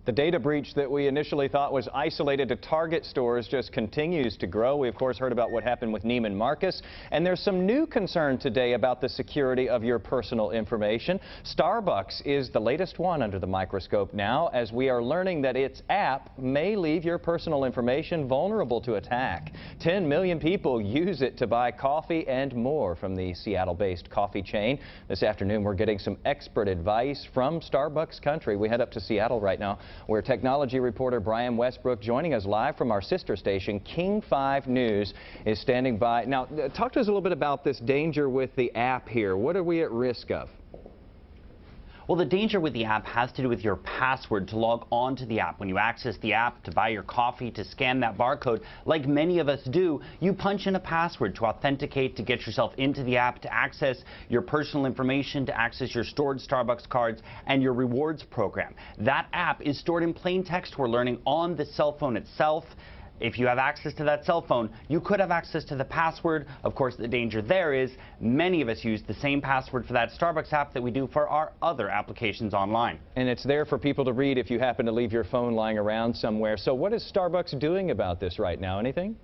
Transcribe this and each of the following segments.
The data breach that we initially thought was isolated to Target stores just continues to grow. We, of course, heard about what happened with Neiman Marcus, and there's some new concern today about the security of your personal information. Starbucks is the latest one under the microscope now, as we are learning that its app may leave your personal information vulnerable to attack. 10 million people use it to buy coffee and more from the Seattle-based coffee chain. This afternoon, we're getting some expert advice from Starbucks country. We head up to Seattle right now, where technology reporter Brian Westbrook, joining us live from our sister station, King 5 News, is standing by. Now, talk to us a little bit about this danger with the app here. What are we at risk of? Well, the danger with the app has to do with your password to log on to the app. When you access the app to buy your coffee, to scan that barcode, like many of us do, you punch in a password to authenticate, to get yourself into the app, to access your personal information, to access your stored Starbucks cards and your rewards program. That app is stored in plain text, we're learning, on the cell phone itself. If you have access to that cell phone, you could have access to the password. Of course, the danger there is many of us use the same password for that Starbucks app that we do for our other applications online. And it's there for people to read if you happen to leave your phone lying around somewhere. So what is Starbucks doing about this right now? Anything?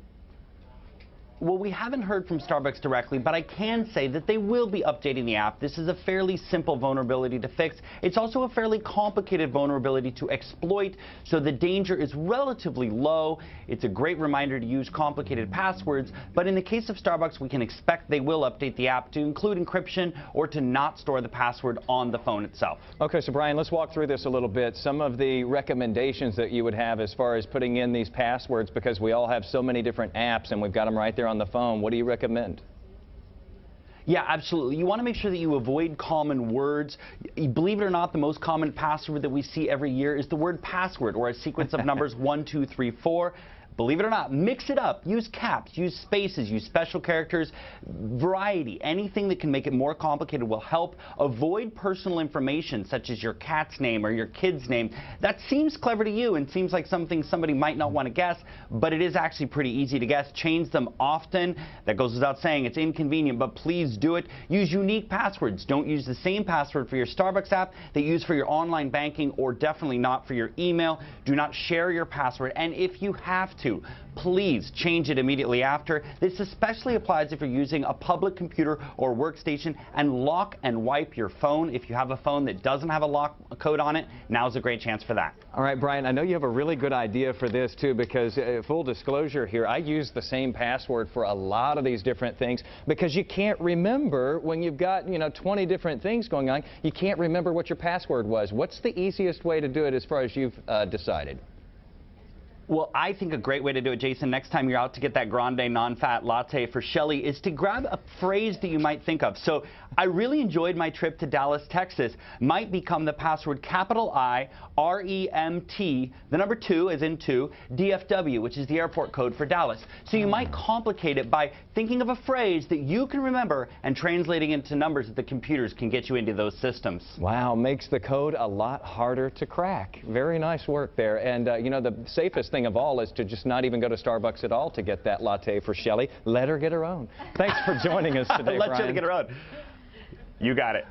Well, we haven't heard from Starbucks directly, but I can say that they will be updating the app. This is a fairly simple vulnerability to fix. It's also a fairly complicated vulnerability to exploit, so the danger is relatively low. It's a great reminder to use complicated passwords, but in the case of Starbucks, we can expect they will update the app to include encryption or to not store the password on the phone itself. Okay, so Brian, let's walk through this a little bit. Some of the recommendations that you would have as far as putting in these passwords, because we all have so many different apps and we've got them right there on the phone. What do you recommend? Yeah, absolutely. You want to make sure that you avoid common words. Believe it or not, the most common password that we see every year is the word password, or a sequence of numbers 1, 2, 3, 4. Believe it or not, mix it up. Use caps, use spaces, use special characters, variety. Anything that can make it more complicated will help. Avoid personal information such as your cat's name or your kid's name. That seems clever to you and seems like something somebody might not want to guess, but it is actually pretty easy to guess. Change them often. That goes without saying. It's inconvenient, but please do it. Use unique passwords. Don't use the same password for your Starbucks app that you use for your online banking, or definitely not for your email. Do not share your password, and if you have to, please change it immediately after. This especially applies if you're using a public computer or workstation, and lock and wipe your phone. If you have a phone that doesn't have a lock code on it, now's a great chance for that. All right, Brian, I know you have a really good idea for this too, because full disclosure here, I use the same password for a lot of these different things, because you can't remember when you've got, 20 different things going on. You can't remember what your password was. What's the easiest way to do it as far as you've decided? Well, I think a great way to do it, Jason, next time you're out to get that grande non-fat latte for Shelly, is to grab a phrase that you might think of. So I really enjoyed my trip to Dallas, Texas. Might become the password capital I, R-E-M-T, the number 2 as in 2, DFW, which is the airport code for Dallas. So you might complicate it by thinking of a phrase that you can remember and translating into numbers that the computers can get you into those systems. Wow, makes the code a lot harder to crack. Very nice work there. And, the safest thing of all is to just not even go to Starbucks at all to get that latte for Shelly. Let her get her own. Thanks for joining us today, Let Brian. Shelly get her own. You got it.